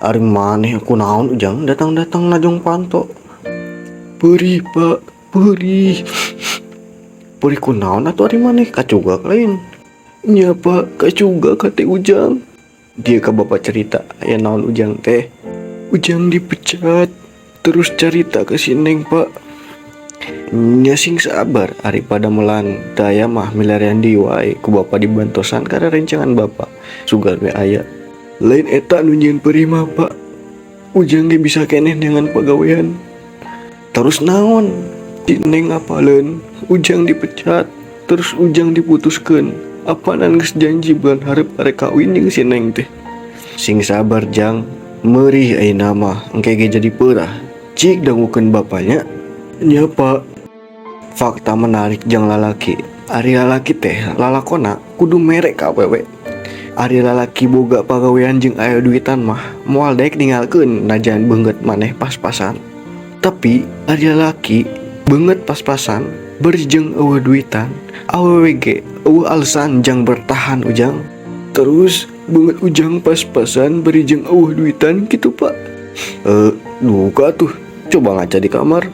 Ari maneh aku naon ujang datang-datang najong panto. Perih pak, perih. Perih kunaon atau ari maneh kacugak lain. Nya pak, kacugak kate ujang. Dia ke bapak cerita, aya naon ujang teh. Ujang dipecat, terus cerita ke si Neng pak. Nya sing sabar ari pada melan daya mah milarian di wae ku bapak dibantosan karena rencangan bapak sugar we aya. Lain eta nu nyieun perih mah pak. Ujang ge bisa keneh dengan pagawean. Terus naon? Si Neng apaleun Ujang dipecat, terus Ujang diputuskeun. Apanan geus janji bulan hareup arek kawin jeung si Neng teh. Sing sabar jang, meurih ayeuna mah engke ge jadi peurah. Cik dangukeun bapaknya. Nya pak. Fakta menarik jang lalaki. Ari lalaki teh lalakona kudu merek ka awewe. Ari lalaki boga pagawean jeung aya duitan mah moal daek ninggalkeun najan beungeut maneh pas-pasan. Tapi ari lalaki beungeut pas-pasan beri jeung eueuh duitan, awewe ge eueuh alasan jang bertahan ujang. Terus beungeut ujang pas-pasan beri jeung eueuh duitan kitu pak. Duka tuh. Coba ngaca di kamar.